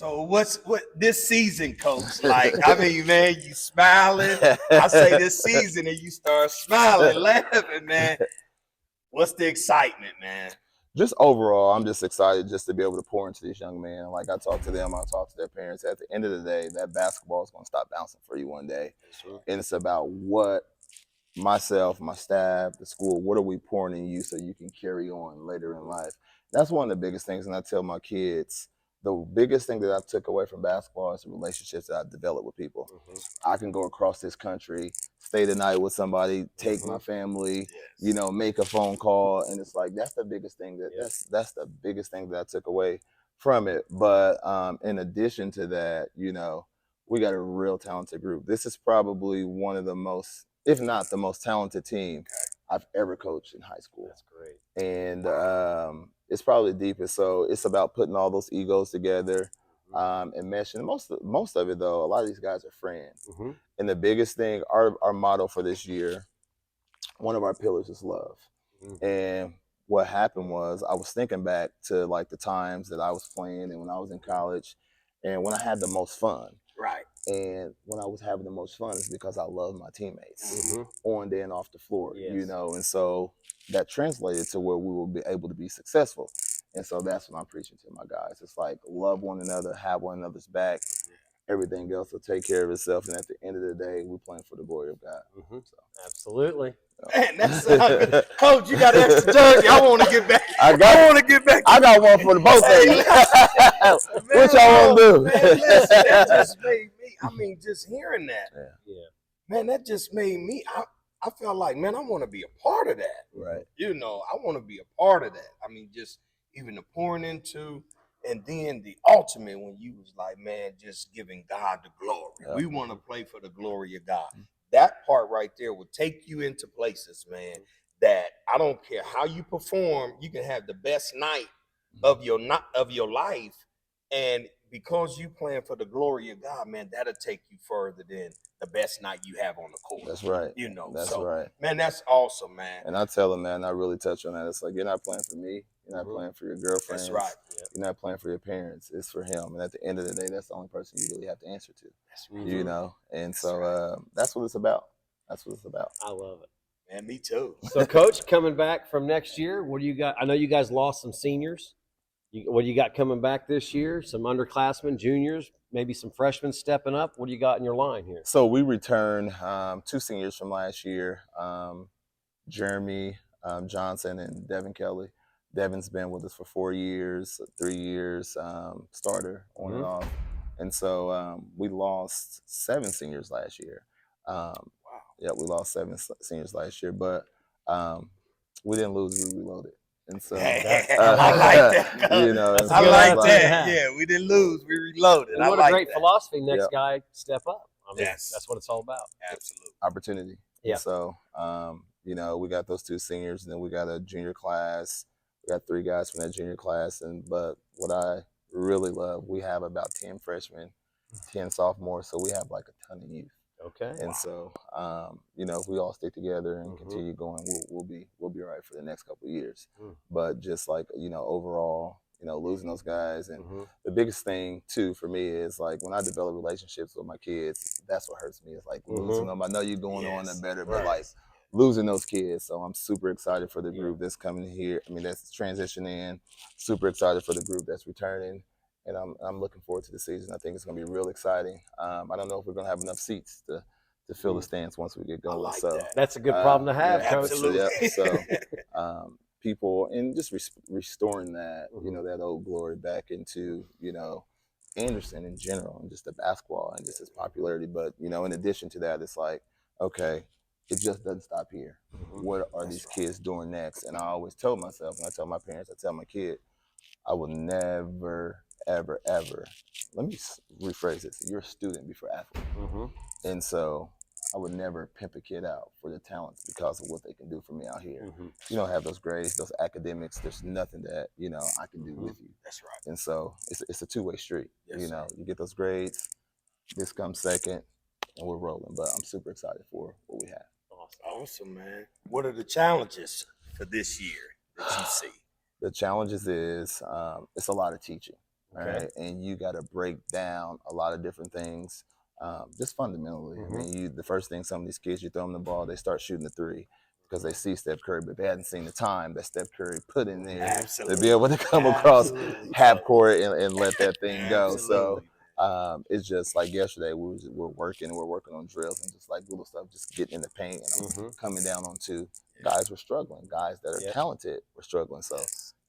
So what this season, Coach? Like, I mean, man, you smiling. I say this season, and you start smiling, laughing, man. What's the excitement, man? Just overall, I'm just excited just to be able to pour into these young men. Like I talk to them, I talk to their parents. At the end of the day, that basketball is going to stop bouncing for you one day. Sure. And it's about what myself, my staff, the school, what are we pouring in you so you can carry on later in life? That's one of the biggest things. And I tell my kids, the biggest thing that I took away from basketball is the relationships that I developed with people. I can go across this country, stay the night with somebody, take my family, you know, make a phone call. And it's like, that's the biggest thing that's the biggest thing that I took away from it. But in addition to that, you know, we got a real talented group. This is probably one of the most, if not the most talented team I've ever coached in high school. That's great. And it's probably the deepest. So it's about putting all those egos together and meshing. Most of it, though, a lot of these guys are friends. And the biggest thing, our motto for this year, one of our pillars is love. And what happened was I was thinking back to like the times that I was playing and when I was in college and when I had the most fun. Right. And when I was having the most fun is because I love my teammates on day and off the floor, you know, and so that translated to where we will be able to be successful. And so that's what I'm preaching to my guys. It's like love one another, have one another's back. Everything else will take care of itself. And at the end of the day, we're playing for the glory of God. So. Absolutely. Man, that's Coach, you got extra jersey. I want to get back. I want to get back. I got one for the both of you. What y'all want to do? Man, listen, that just made me, I mean, just hearing that. Yeah. Man, that just made me, I felt like, man, I want to be a part of that. Right. You know, I want to be a part of that. I mean, just even the pouring into, and then the ultimate when you was like, man, just giving God the glory. We want to play for the glory of God. That part right there will take you into places, man, that I don't care how you perform, you can have the best night of your life. And because you playing for the glory of God, man, that'll take you further than the best night you have on the court. That's right. You know, that's right. Man, that's awesome, man. And I tell them, man, I really touch on that. It's like, you're not playing for me. You're not playing for your girlfriend. That's right. You're not playing for your parents. It's for him. And at the end of the day, that's the only person you really have to answer to. That's right. You know? And so that's what it's about. That's what it's about. I love it. Man, me too. So, Coach, coming back from next year, what do you got? I know you guys lost some seniors. What do you got coming back this year? Some underclassmen, juniors, maybe some freshmen stepping up. What do you got in your line here? So we returned 2 seniors from last year, Jeremy Johnson and Devin Kelly. Devin's been with us for 4 years, 3 years, starter on and off. And so we lost 7 seniors last year. Wow. Yeah, we lost 7 seniors last year, but we didn't lose, we reloaded. And so I like that. You know, I like that. Yeah, we didn't lose, we reloaded. And what a great philosophy. Next guy, step up. I mean, that's what it's all about. Absolutely. Opportunity. Yeah. And so, you know, we got those 2 seniors, and then we got a junior class. We got 3 guys from that junior class. But what I really love, we have about 10 freshmen, 10 sophomores. So we have like a ton of youth. Okay. And so, you know, if we all stick together and continue going, we'll be all right for the next couple of years. But just like, you know, overall, you know, losing those guys. And the biggest thing too for me is like when I develop relationships with my kids, that's what hurts me. It's like losing them. I know you're going on and better, but like losing those kids. So I'm super excited for the group that's coming here. I mean, that's transitioning. Super excited for the group that's returning. And I'm looking forward to the season. I think it's going to be real exciting. I don't know if we're going to have enough seats to fill the stands once we get going. Like so that's a good problem to have, Coach. Absolutely. So people and just restoring that, you know, that old glory back into, you know, Anderson in general and just the basketball and just its popularity. But, you know, in addition to that, it's like, okay, it just doesn't stop here. What are these kids doing next? And I always tell myself, and I tell my parents, I tell my kid, I will never, ever, ever, let me rephrase this. You're a student before athlete. And so I would never pimp a kid out for the talents because of what they can do for me out here. You don't have those grades, those academics. There's nothing that, you know, I can do with you. That's right. And so it's a two-way street. You know, you get those grades, this comes second, and we're rolling. But I'm super excited for what we have. Awesome, man. What are the challenges for this year that you see? The challenges is it's a lot of teaching. all right, and you got to break down a lot of different things, just fundamentally. I mean, the first thing some of these kids, you throw them the ball, they start shooting the three because they see Steph Curry, but they hadn't seen the time that Steph Curry put in there to be able to come across half court and let that thing go. So it's just like yesterday, we're working on drills and just like little stuff, just getting in the paint and coming down on two. Guys were struggling. Guys that are talented were struggling. So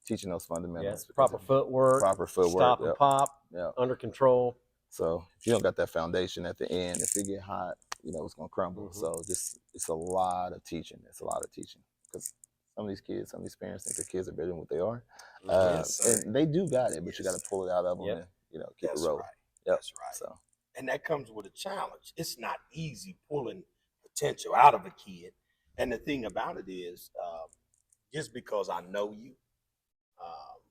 teaching those fundamentals. Proper footwork, stop and pop, under control. So if you don't got that foundation at the end, if it get hot, it's gonna crumble. So it's a lot of teaching. It's a lot of teaching because some of these kids, some of these parents think their kids are better than what they are, and they do got it, but you got to pull it out of them and keep it rolling. Right. That's right. So, and that comes with a challenge. It's not easy pulling potential out of a kid. And the thing about it is, just because I know you,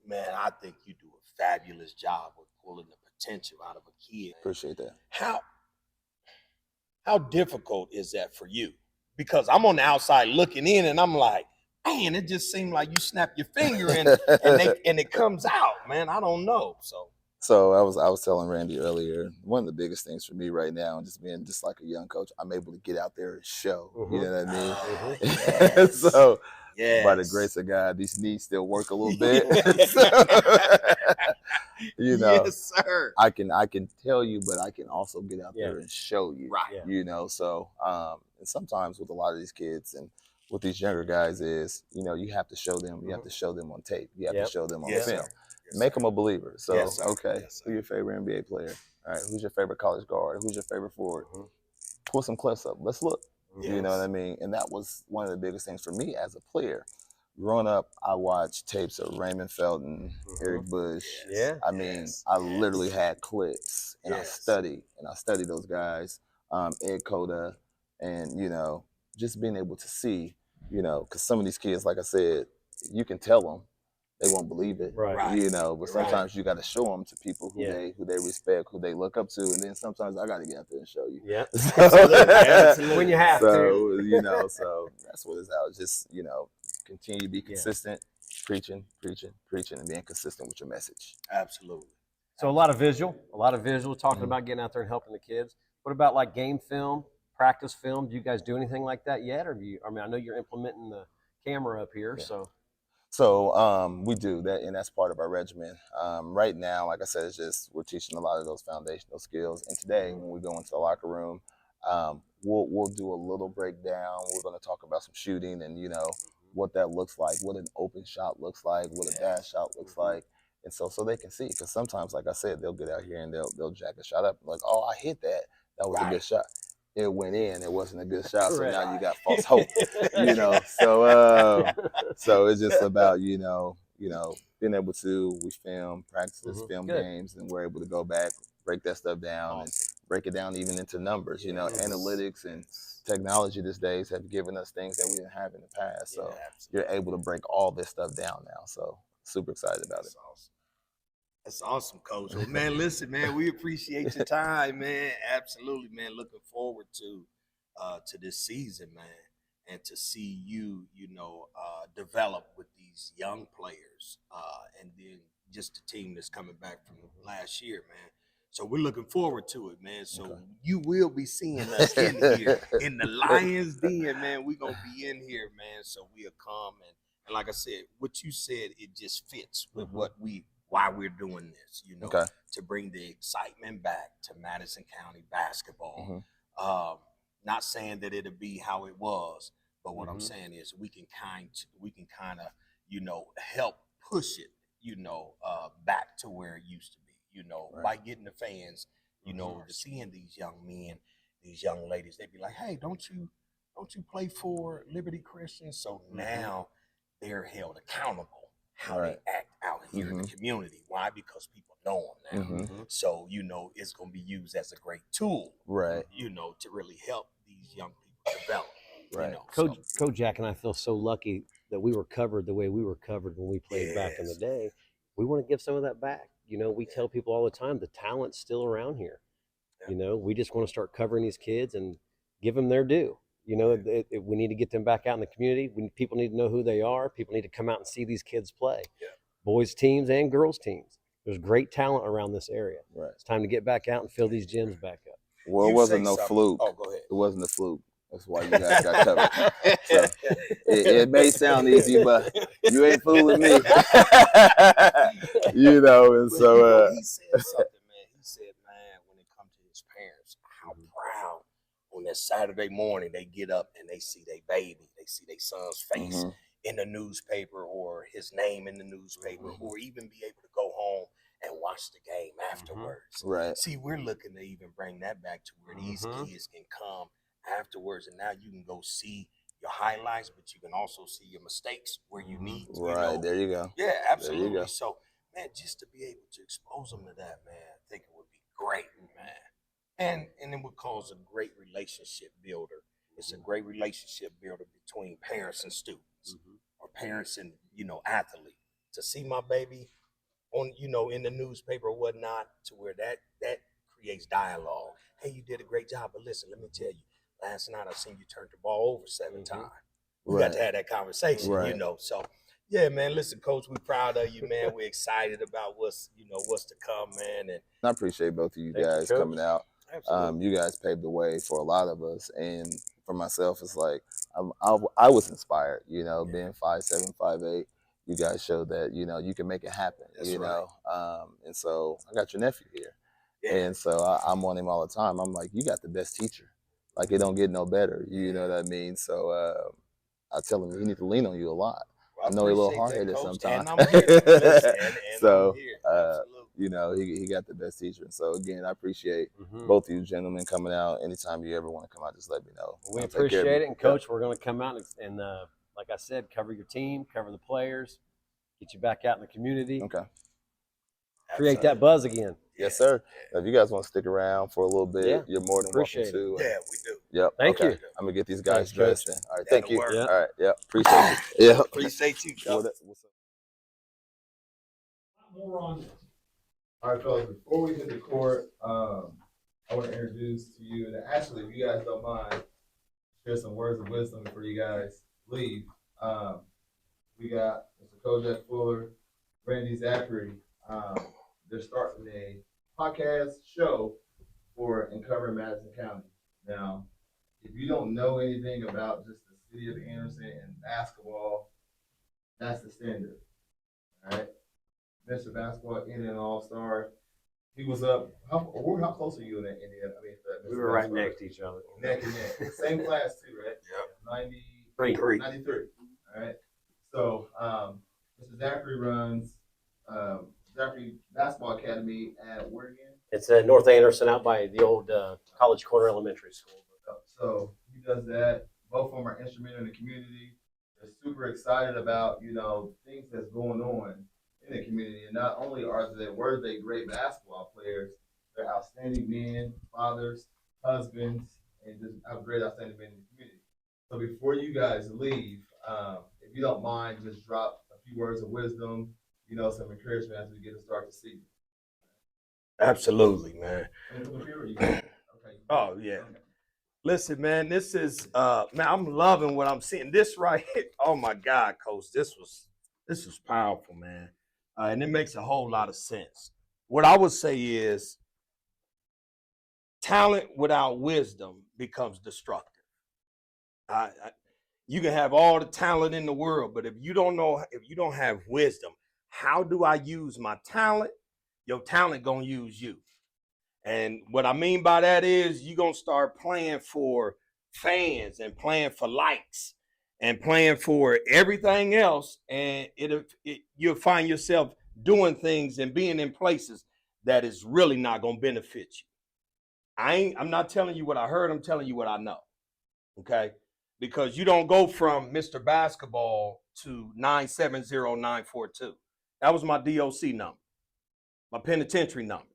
man, I think you do a fabulous job of pulling the potential out of a kid. Appreciate that. How difficult is that for you? Because I'm on the outside looking in, and I'm like, man, it just seemed like you snap your finger and it comes out, man. I don't know. So I was telling Randy earlier, one of the biggest things for me right now, and just being just like a young coach, I'm able to get out there and show. You know what I mean? Yes. So by the grace of God, these knees still work a little bit. Yes, sir. I can tell you, but I can also get out there and show you. Right. So and sometimes with a lot of these kids and with these younger guys is, you have to show them. You have to show them on tape. You have to show them on film. Make them a believer. So, who's your favorite NBA player? All right, who's your favorite college guard? Who's your favorite forward? Pull some clips up. Let's look. You know what I mean? And that was one of the biggest things for me as a player. Growing up, I watched tapes of Raymond Felton, Eric Bush. I mean, I literally had clips, and I studied those guys, Ed Cota, and just being able to see, because some of these kids, like I said, you can tell them. They won't believe it, but sometimes you got to show them to people who they respect, who they look up to, and then sometimes I got to get out there and show you. Yeah, absolutely. When you have to. So that's what it's about. Just continue to be consistent, preaching, and being consistent with your message. Absolutely. So a lot of visual, talking about getting out there and helping the kids. What about like game film, practice film? Do you guys do anything like that yet, or do you? I mean, I know you're implementing the camera up here, So we do that, and that's part of our regimen. Right now, like I said, it's just we're teaching a lot of those foundational skills. And today, when we go into the locker room, we'll do a little breakdown. We're going to talk about some shooting and what that looks like, what an open shot looks like, what a dash shot looks like, and so they can see. Because sometimes, like I said, they'll get out here and they'll jack a shot up like, oh, I hit that. That was a good shot. It went in. It wasn't a good shot, so now you got false hope. So it's just about being able to film practices, film games, and we're able to go back, break that stuff down, and break it down even into numbers. Analytics and technology these days have given us things that we didn't have in the past. So you're able to break all this stuff down now. So super excited about it. That's awesome, Coach. Well, man, listen, man, we appreciate your time, man. Absolutely, man. Looking forward to this season, man, and to see you, develop with these young players, and then just the team that's coming back from last year, man. So we're looking forward to it, man. So you will be seeing us in here in the Lions Den, man. We're gonna be in here, man. So we'll come and like I said, what you said, it just fits with why we're doing this, to bring the excitement back to Madison County basketball. Not saying that it'll be how it was, but what I'm saying is we can kind of, help push it, back to where it used to be, by getting the fans, to seeing these young men, these young ladies, they'd be like, hey, don't you play for Liberty Christian? So now they're held accountable how they act out here in the community. Why? Because people know them now. So, it's going to be used as a great tool, to really help these young people develop. Kojak and I feel so lucky that we were covered the way we were covered when we played back in the day. We want to give some of that back. We tell people all the time, the talent's still around here. We just want to start covering these kids and give them their due. We need to get them back out in the community. People need to know who they are. People need to come out and see these kids play, boys teams and girls teams. There's great talent around this area. Right. It's time to get back out and fill these gyms back up. Well, it You wasn't say no something. fluke. Oh, go ahead. It wasn't a fluke. That's why you guys got covered. So it may sound easy, but you ain't fooling me. You know, and But, so you know, he said something, man. He said, man, when it comes to his parents, how proud on that Saturday morning they get up and they see their baby, they see their son's face in the newspaper or his name in the newspaper, or even be able to go home and watch the game afterwards. Right. See, we're looking to even bring that back to where these kids can come afterwards, and now you can go see your highlights, but you can also see your mistakes where you need to. Right, You know, there you go. Yeah, absolutely. There you go. So, man, just to be able to expose them to that, man, I think it would be great, man. And it would cause a great relationship builder. It's a great relationship builder between parents and students, or parents and, you know, athletes. To see my baby on, you know, in the newspaper or whatnot, to where that creates dialogue. Hey, you did a great job, but listen, let me tell you, last night I seen you turn the ball over 7 times. We got to have that conversation, you know. So, yeah, man. Listen, Coach, we're proud of you, man. We're excited about what's to come, man. And I appreciate both of you guys coming out. Absolutely. You guys paved the way for a lot of us, and for myself, it's like I was inspired. You know, being 5'7", 5'8", you guys showed that you can make it happen. That's right. And so I got your nephew here, and so I'm on him all the time. I'm like, you got the best teacher. Like, it don't get no better. You know what I mean? So I tell him he need to lean on you a lot. I know he's a little hard-headed sometimes. And I'm here. Listen, and so I'm here. you know, he got the best teacher. And so again, I appreciate both of you gentlemen coming out. Anytime you ever want to come out, just let me know. We appreciate it. And Coach, we're going to come out and like I said, cover your team, cover the players, get you back out in the community. Okay. Create that buzz again. Yes, sir. If you guys want to stick around for a little bit, you're more than welcome to. Yeah, we do. Yep. Thank you. I'm gonna get these guys dressed in. All right. Thank you. Yep. All right. Yep. Appreciate you. Yeah. Appreciate you. What's up? More on this. All right, fellas, before we hit the court, I want to introduce to you, and actually, if you guys don't mind, share some words of wisdom before you guys leave. We got Mr. Kojak Fuller, Randy Zachary. They're starting a podcast show for and covering Madison County. Now, if you don't know anything about just the city of Anderson and basketball, that's the standard. All right. Mr. Basketball, Indian All-Star. He was up. How close are you in Indiana? I mean, we were right next to each other. Neck and neck. Same class too, right? Yep. 93. All right. So, Mr. Zachary runs Zachary Basketball Academy at where again? It's at North Anderson, out by the old College Corner Elementary School. So he does that. Both of them are instrumental in the community. They're super excited about things that's going on in the community, and not only were they great basketball players, they're outstanding men, fathers, husbands, and just great outstanding men in the community. So before you guys leave, if you don't mind, just drop a few words of wisdom, some encouragement as we get to start the season. Absolutely, man. Okay. Oh yeah. Listen, man, this is man, I'm loving what I'm seeing. This right here. Oh my God, Coach, this was powerful, man. And it makes a whole lot of sense. What I would say is talent without wisdom becomes destructive. You can have all the talent in the world, but if you don't have wisdom, how do I use my talent? Your talent gonna use you. And what I mean by that is you're gonna start playing for fans and playing for likes and playing for everything else, and you'll find yourself doing things and being in places that is really not gonna benefit you. I'm not telling you what I heard, I'm telling you what I know. Okay? Because you don't go from Mr. Basketball to 970942. That was my DOC number, my penitentiary number.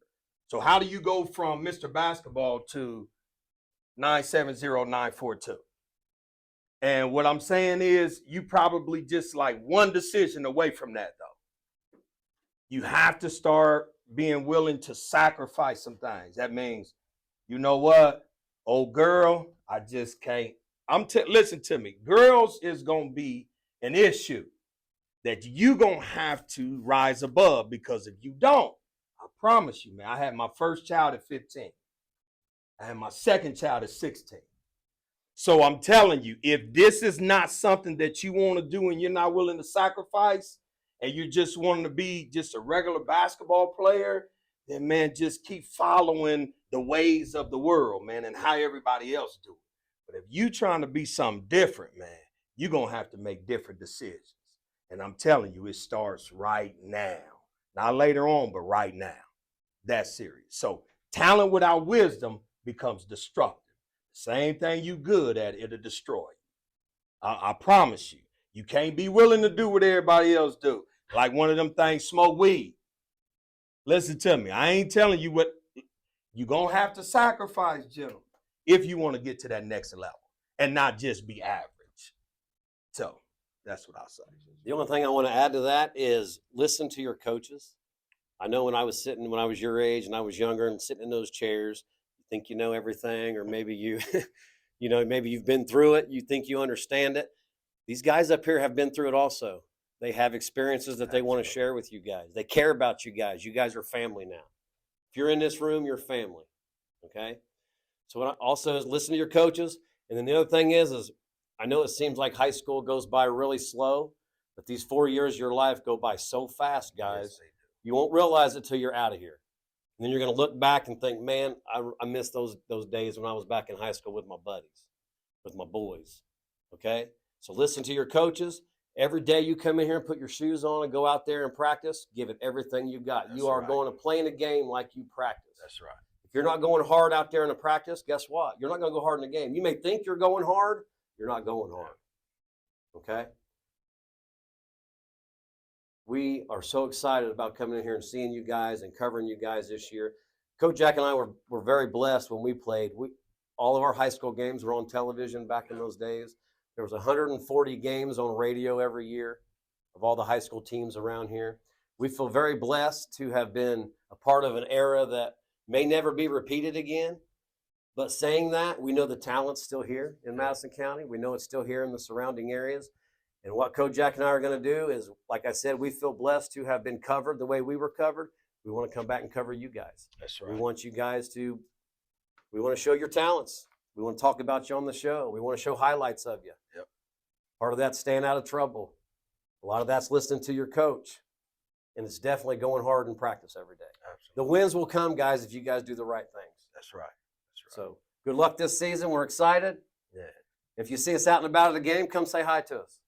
So how do you go from Mr. Basketball to 970942? And what I'm saying is you probably just like one decision away from that, though. You have to start being willing to sacrifice some things. That means, you know what, old girl, I just can't. Listen to me. Girls is going to be an issue that you gonna have to rise above, because if you don't, I promise you, man, I had my first child at 15. I had my second child at 16. So I'm telling you, if this is not something that you want to do and you're not willing to sacrifice, and you just want to be just a regular basketball player, then man, just keep following the ways of the world, man, and how everybody else do it. But if you trying to be something different, man, you're going to have to make different decisions. And I'm telling you, it starts right now. Not later on, but right now. That's serious. So talent without wisdom becomes destructive. Same thing you good at, it'll destroy you. I promise you. You can't be willing to do what everybody else do. Like one of them things, smoke weed. Listen to me. I ain't telling you what you're going to have to sacrifice, gentlemen, if you want to get to that next level and not just be average. So that's what I'll say. The only thing I want to add to that is listen to your coaches. I know when I was your age and I was younger and sitting in those chairs, you think you know everything, or maybe you, maybe you've been through it. You think you understand it. These guys up here have been through it also. They have experiences that they want to share with you guys. They care about you guys. You guys are family now. If you're in this room, you're family. Okay. So what I also is listen to your coaches. And then the other thing is I know it seems like high school goes by really slow, but these 4 years of your life go by so fast, guys. Yes, you won't realize it till you're out of here. And then you're going to look back and think, man, I miss those days when I was back in high school with my buddies, with my boys. Okay. So listen to your coaches. Every day you come in here and put your shoes on and go out there and practice, give it everything you got. That's you are right. Going to play in a game like you practice. That's right. If you're not going hard out there in a practice, guess what? You're not going to go hard in the game. You may think you're going hard. You're not going hard. Okay? We are so excited about coming in here and seeing you guys and covering you guys this year. Kojak and I were very blessed when we played. All of our high school games were on television back in those days. There was 140 games on radio every year of all the high school teams around here. We feel very blessed to have been a part of an era that may never be repeated again. But saying that, we know the talent's still here in Madison County. We know it's still here in the surrounding areas. And what Kojak and I are going to do is, like I said, we feel blessed to have been covered the way we were covered. We want to come back and cover you guys. That's right. We want to show your talents. We want to talk about you on the show. We want to show highlights of you. Yep. Part of that's staying out of trouble. A lot of that's listening to your coach. And it's definitely going hard in practice every day. Absolutely. The wins will come, guys, if you guys do the right things. That's right. That's right. So good luck this season. We're excited. Yeah. If you see us out and about at a game, come say hi to us.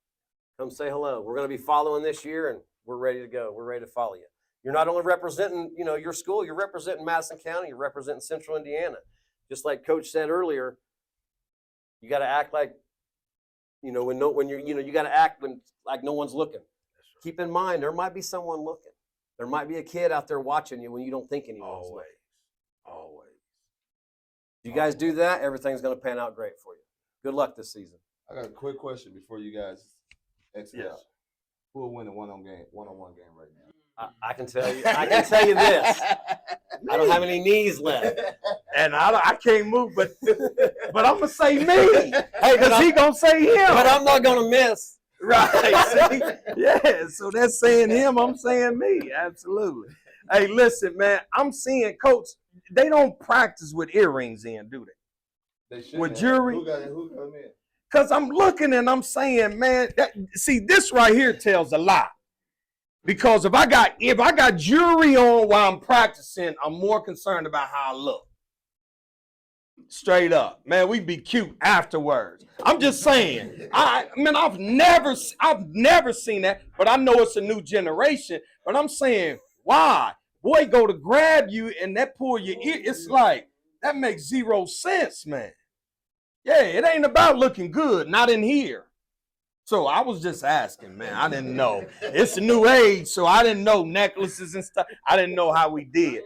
Come say hello. We're going to be following this year, and we're ready to go. We're ready to follow you. You're not only representing, your school, you're representing Madison County, you're representing Central Indiana. Just like Coach said earlier, you got to act like, you got to act like no one's looking. Right. Keep in mind, there might be someone looking. There might be a kid out there watching you when you don't think anyone's looking. Always. If you guys do that, everything's going to pan out great for you. Good luck this season. I got a quick question before you guys exit out. Yes. Who will win the one-on-one game right now? I can tell you. I can tell you this. I don't have any knees left, and I can't move. But I'm gonna say me. Hey, because he gonna say him. But I'm not gonna miss. Right? See? Yeah. So that's saying him. I'm saying me. Absolutely. Hey, listen, man. I'm seeing Coach. They don't practice with earrings in, do they? They should. With jewelry. Who got them in? Because I'm looking and I'm saying, man. This right here tells a lot. Because if I got jewelry on while I'm practicing, I'm more concerned about how I look. Straight up, man, we be cute afterwards. I'm just saying. I've never seen that, but I know it's a new generation. But I'm saying, why? Boy, go to grab you and that pull your ear. It's like that makes 0 sense, man. Yeah, it ain't about looking good, not in here. So I was just asking, man. I didn't know. It's a new age, so I didn't know necklaces and stuff. I didn't know how we did.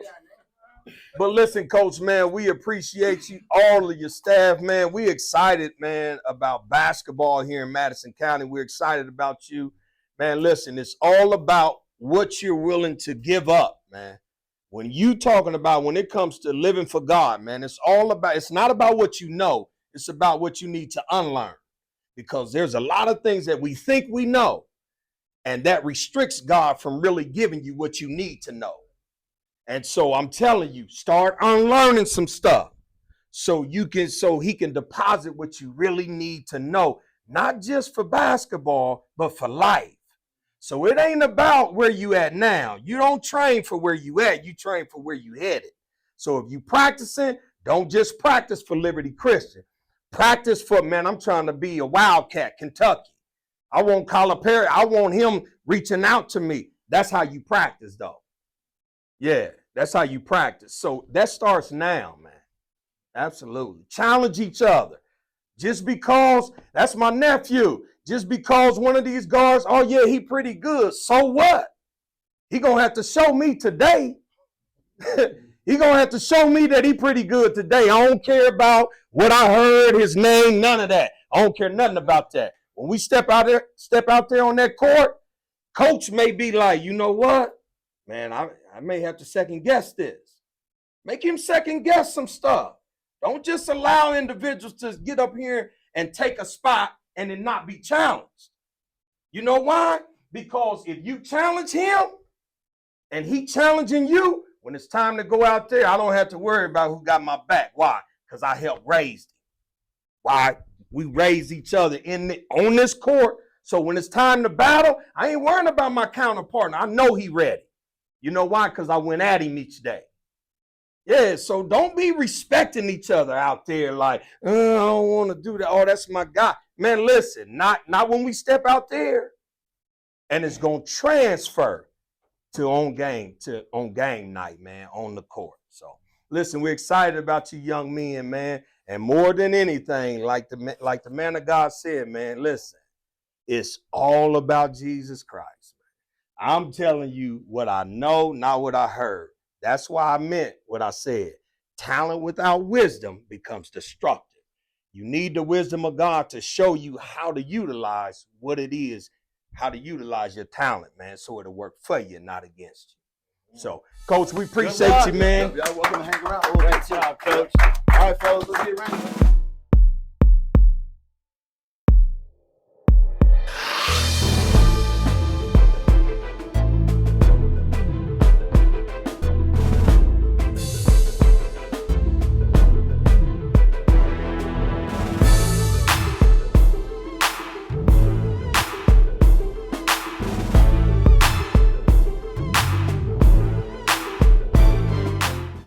But listen, Coach, man, we appreciate you, all of your staff, man. We excited, man, about basketball here in Madison County. We're excited about you. Man, listen, it's all about what you're willing to give up, man. When it comes to living for God, man, it's not about what you know. It's about what you need to unlearn. Because there's a lot of things that we think we know. And that restricts God from really giving you what you need to know. And so I'm telling you, start unlearning some stuff so he can deposit what you really need to know, not just for basketball, but for life. So it ain't about where you at now. You don't train for where you at, you train for where you headed. So if you practicing, don't just practice for Liberty Christian. Practice for, man, I'm trying to be a Wildcat, Kentucky. I want Calipari. I want him reaching out to me. That's how you practice, though. Yeah, that's how you practice. So that starts now, man. Absolutely. Challenge each other. Just because that's my nephew, just because one of these guards, oh yeah, he pretty good. So what? He gonna have to show me today. He gonna have to show me that he pretty good today. I don't care about what I heard, his name, none of that. I don't care nothing about that. When we step out there on that court, coach may be like, you know what? Man, I may have to second guess this. Make him second guess some stuff. Don't just allow individuals to get up here and take a spot and then not be challenged. You know why? Because if you challenge him and he challenging you, when it's time to go out there, I don't have to worry about who got my back. Why? Because I helped raise him. Why? We raise each other on this court. So when it's time to battle, I ain't worrying about my counterpart. I know he ready. You know why? Because I went at him each day. Yeah, so don't be respecting each other out there like, I don't want to do that. Oh, that's my guy. Man, listen, not when we step out there. And it's going to transfer to on game night, man, on the court. So listen, we're excited about you young men, man. And more than anything, like the man of God said, man, listen, it's all about Jesus Christ, man. I'm telling you what I know, not what I heard. That's why I meant what I said. Talent without wisdom becomes destructive. You need the wisdom of God to show you how to utilize what it is, how to utilize your talent, man, so it'll work for you, not against you. So, Coach, we appreciate you, man. Y'all welcome to hang around. Great job, Coach. All right, fellas, let's get ready.